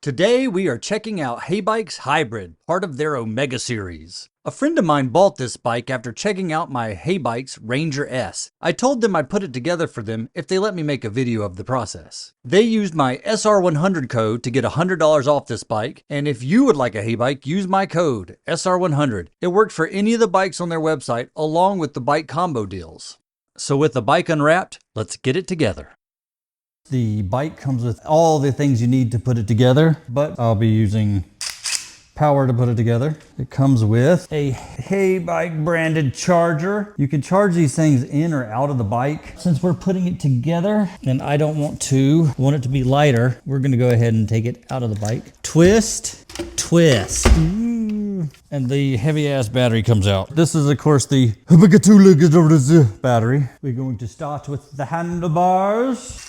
Today we are checking out Heybikes Hybrid, part of their Omega Series. A friend of mine bought this bike after checking out my Heybikes Ranger S. I told them I'd put it together for them if they let me make a video of the process. They used my SR100 code to get $100 off this bike, and if you would like a Heybike, use my code SR100. It worked for any of the bikes on their website along with the bike combo deals. So with the bike unwrapped, let's get it together. The bike comes with all the things you need to put it together, but I'll be using power to put it together. It comes with a HeyBike branded charger. You can charge these things in or out of the bike. Since we're putting it together and I don't want it to be lighter, we're gonna go ahead and take it out of the bike. Twist, twist. And the heavy ass battery comes out. This is of course the battery. We're going to start with the handlebars.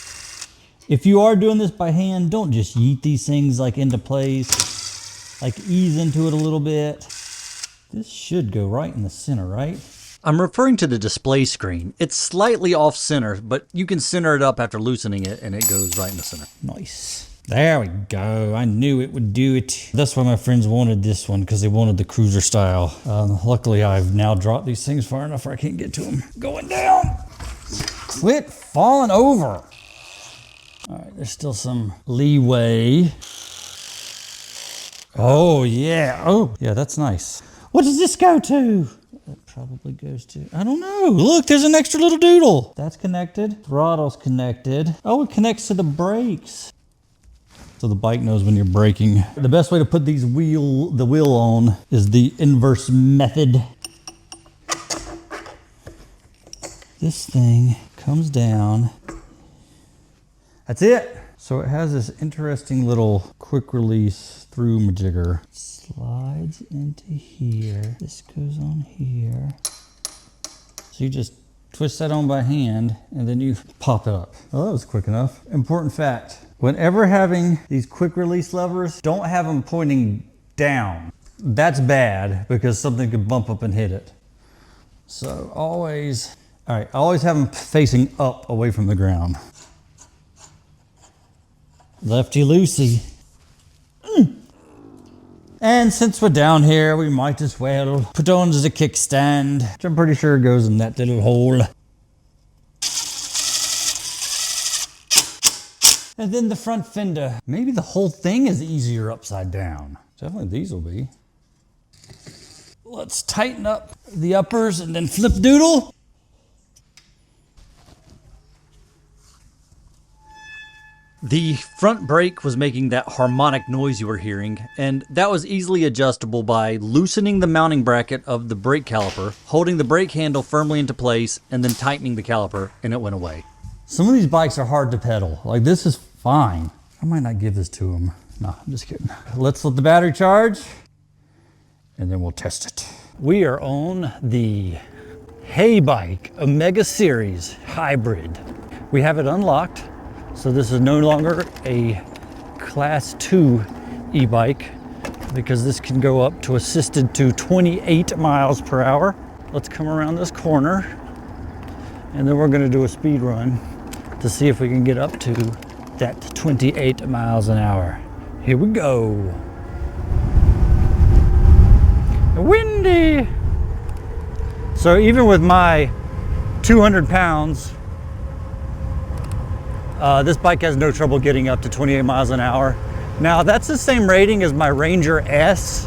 If you are doing this by hand, don't just yeet these things like into place. Like ease into it a little bit. This should go right in the center, right? I'm referring to the display screen. It's slightly off center, but you can center it up after loosening it and it goes right in the center. Nice. There we go. I knew it would do it. That's why my friends wanted this one, because they wanted the cruiser style. Luckily, I've now dropped these things far enough where I can't get to them. Going down. Quit falling over. All right, there's still some leeway. Oh, yeah. Oh, yeah, that's nice. What does this go to? That probably goes to, I don't know. Look, there's an extra little doodle. That's connected. Throttle's connected. Oh, it connects to the brakes. So the bike knows when you're braking. The best way to put the wheel on is the inverse method. This thing comes down. That's it. So it has this interesting little quick release through majigger. Slides into here. This goes on here. So you just twist that on by hand and then you pop it up. Well, that was quick enough. Important fact, whenever having these quick release levers, don't have them pointing down. That's bad because something could bump up and hit it. So always, all right, always have them facing up away from the ground. Lefty loosey. And since we're down here, we might as well put on the kickstand, which I'm pretty sure goes in that little hole. And then the front fender. Maybe the whole thing is easier upside down. Definitely these will be. Let's tighten up the uppers and then flip doodle. The front brake was making that harmonic noise you were hearing, and that was easily adjustable by loosening the mounting bracket of the brake caliper, holding the brake handle firmly into place, and then tightening the caliper, and it went away. Some of these bikes are hard to pedal. Like this is fine. I might not give this to them. No, I'm just kidding. Let's let the battery charge, and then we'll test it. We are on the HeyBike Omega Series Hybrid. We have it unlocked. So this is no longer a class 2 e-bike because this can go up to assisted to 28 miles per hour. Let's come around this corner and then we're going to do a speed run to see if we can get up to that 28 miles an hour. Here we go. Windy. So even with my 200 pounds, this bike has no trouble getting up to 28 miles an hour. Now that's the same rating as my Ranger S,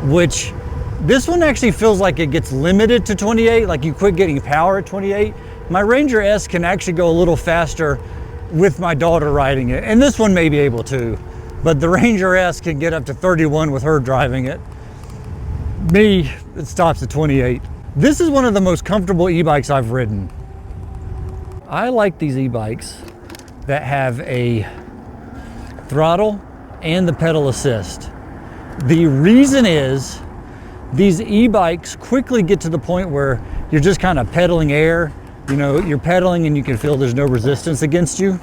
which this one actually feels like it gets limited to 28, like you quit getting power at 28. My Ranger S can actually go a little faster with my daughter riding it, and this one may be able to, but the Ranger S can get up to 31 with her driving it. Me, it stops at 28. This is one of the most comfortable e-bikes I've ridden. I like these e-bikes that have a throttle and the pedal assist. The reason is these e-bikes quickly get to the point where you're just kind of pedaling air. You know, you're pedaling and you can feel there's no resistance against you.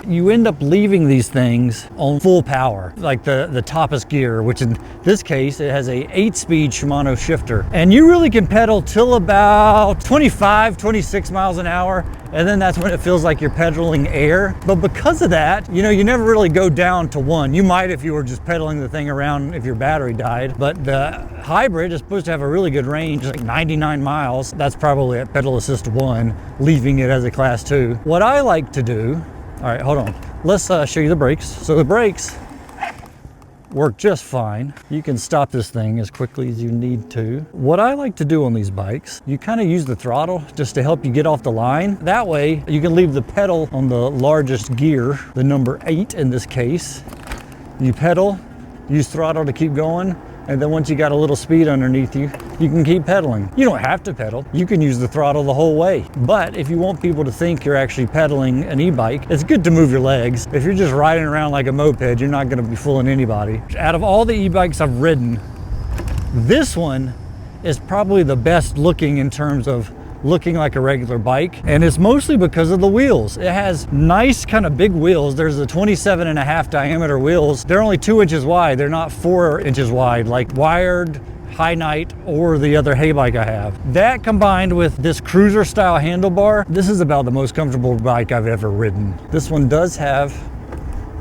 you end up leaving these things on full power, like the toppest gear, which in this case, it has a 8-speed Shimano shifter. And you really can pedal till about 25, 26 miles an hour. And then that's when it feels like you're pedaling air. But because of that, you know, you never really go down to 1. You might if you were just pedaling the thing around if your battery died. But the hybrid is supposed to have a really good range, like 99 miles. That's probably at pedal assist 1, leaving it as a class 2. What I like to do, all right, hold on. Let's show you the brakes. So the brakes work just fine. You can stop this thing as quickly as you need to. What I like to do on these bikes, you kind of use the throttle just to help you get off the line. That way you can leave the pedal on the largest gear, the number 8 in this case. You pedal, use throttle to keep going, and then once you got a little speed underneath you, you can keep pedaling. You don't have to pedal. You can use the throttle the whole way. But if you want people to think you're actually pedaling an e-bike, it's good to move your legs. If you're just riding around like a moped, you're not gonna be fooling anybody. Out of all the e-bikes I've ridden, this one is probably the best looking in terms of looking like a regular bike, and it's mostly because of the wheels. It has nice kind of big wheels. There's the 27.5 diameter wheels. They're only 2 inches wide. They're not 4 inches wide like Wired, High Night, or the other HeyBike I have. That combined with this cruiser style handlebar, this is about the most comfortable bike I've ever ridden. This one does have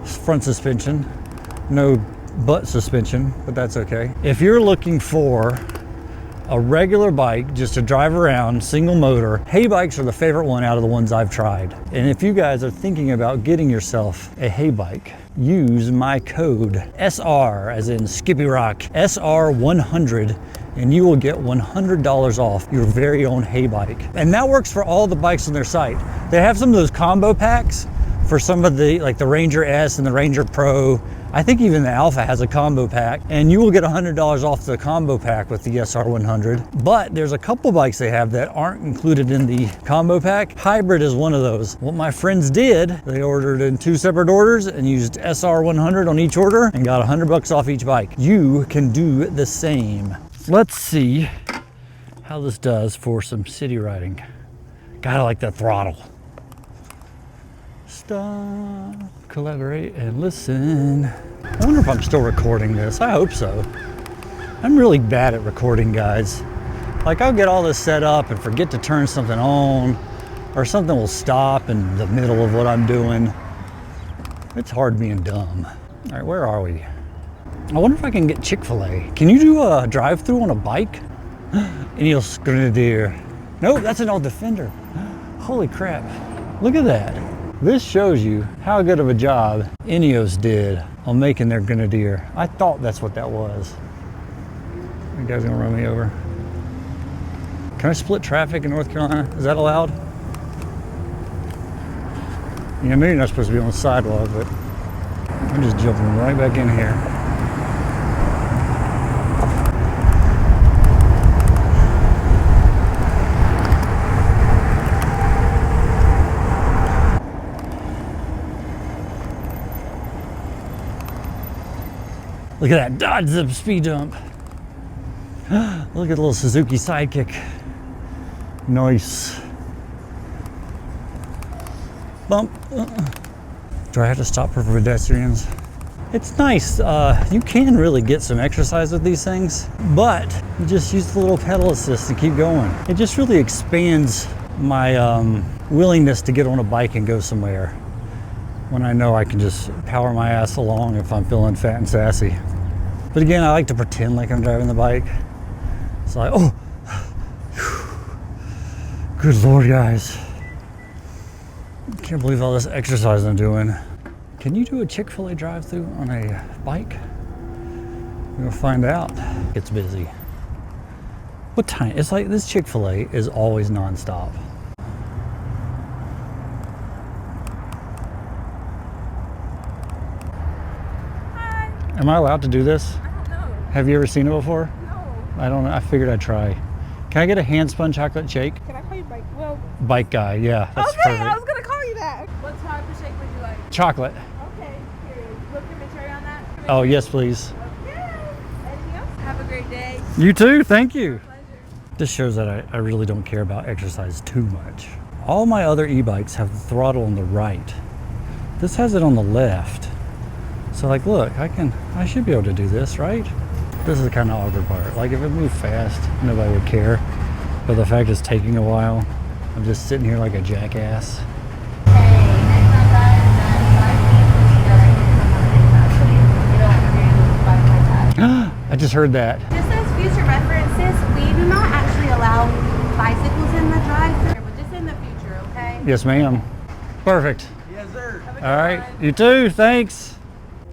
front suspension, no butt suspension, but that's okay. If you're looking for a regular bike just to drive around, single motor, HeyBikes are the favorite one out of the ones I've tried. And if you guys are thinking about getting yourself a HeyBike, use my code SR, as in Skippy Rock, SR100, and you will get $100 off your very own HeyBike. And that works for all the bikes on their site. They have some of those combo packs for some of the, like the Ranger S and the Ranger Pro. I think even the Alpha has a combo pack, and you will get $100 off the combo pack with the SR100. But there's a couple bikes they have that aren't included in the combo pack. Hybrid is one of those. What my friends did, they ordered in 2 separate orders and used SR100 on each order and got $100 off each bike. You can do the same. Let's see how this does for some city riding. Gotta like that throttle. Stop, collaborate, and listen. I wonder if I'm still recording this. I hope so. I'm really bad at recording, guys. Like, I'll get all this set up and forget to turn something on, or something will stop in the middle of what I'm doing. It's hard being dumb. All right, where are we? I wonder if I can get Chik-fila. Can you do a drive-through on a bike? Ineos Grenadier. Nope, that's an old Defender. Holy crap. Look at that. This shows you how good of a job Ineos did on making their Grenadier. I thought that's what that was. You guys gonna run me over? Can I split traffic in North Carolina? Is that allowed? Yeah, I know you're not supposed to be on the sidewalk, but I'm just jumping right back in here. Look at that, dodge the speed jump. Look at the little Suzuki Sidekick. Nice. Bump. Do I have to stop for pedestrians? It's nice. You can really get some exercise with these things, but you just use the little pedal assist to keep going. It just really expands my willingness to get on a bike and go somewhere when I know I can just power my ass along if I'm feeling fat and sassy. But again, I like to pretend like I'm driving the bike. It's like, oh, good Lord, guys. Can't believe all this exercise I'm doing. Can you do a Chik-fila drive-through on a bike? We're gonna find out. It's busy. What time? It's like this Chik-fila is always nonstop. Hi. Am I allowed to do this? I don't know. Have you ever seen it before? No. I don't know. I figured I'd try. Can I get a hand-spun chocolate shake? Can I call you bike? Well. Bike guy, yeah. That's Okay, perfect. I was gonna call you that. What type of shake would you like? Chocolate. Okay, here. Whipped cream and cherry on that? Oh, yes, please. Okay. Anything else? Have a great day. You too, thank you. Pleasure. This shows that I really don't care about exercise too much. All my other e-bikes have the throttle on the right. This has it on the left. So like, look, I should be able to do this, right? This is the kind of awkward part. Like if it moved fast, nobody would care. But the fact it's taking a while, I'm just sitting here like a jackass. I just heard that. Just as future references, we do not actually allow bicycles in the drive-thru, but just in the future, okay? Yes, ma'am. Perfect. Yes, sir. All right, you too, thanks.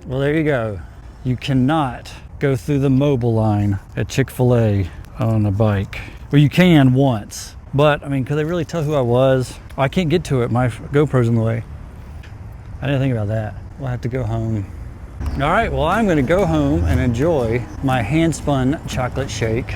Well, there you go. You cannot go through the mobile line at Chick-fil-A on a bike. Well, you can once, but I mean, could they really tell who I was? Oh, I can't get to it, my GoPro's in the way. I didn't think about that. We'll have to go home. All right, well, I'm gonna go home and enjoy my hand-spun chocolate shake.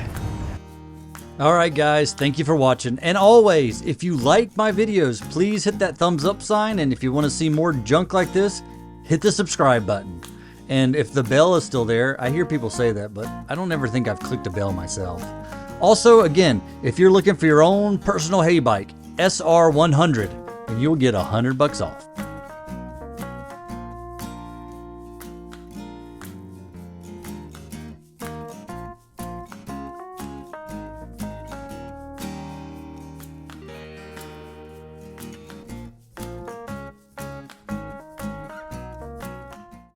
All right, guys, thank you for watching. And always, if you like my videos, please hit that thumbs up sign. And if you wanna see more junk like this, hit the subscribe button. And if the bell is still there, I hear people say that, but I don't ever think I've clicked a bell myself. Also, again, if you're looking for your own personal Heybike, SR100, and you'll get $100 off.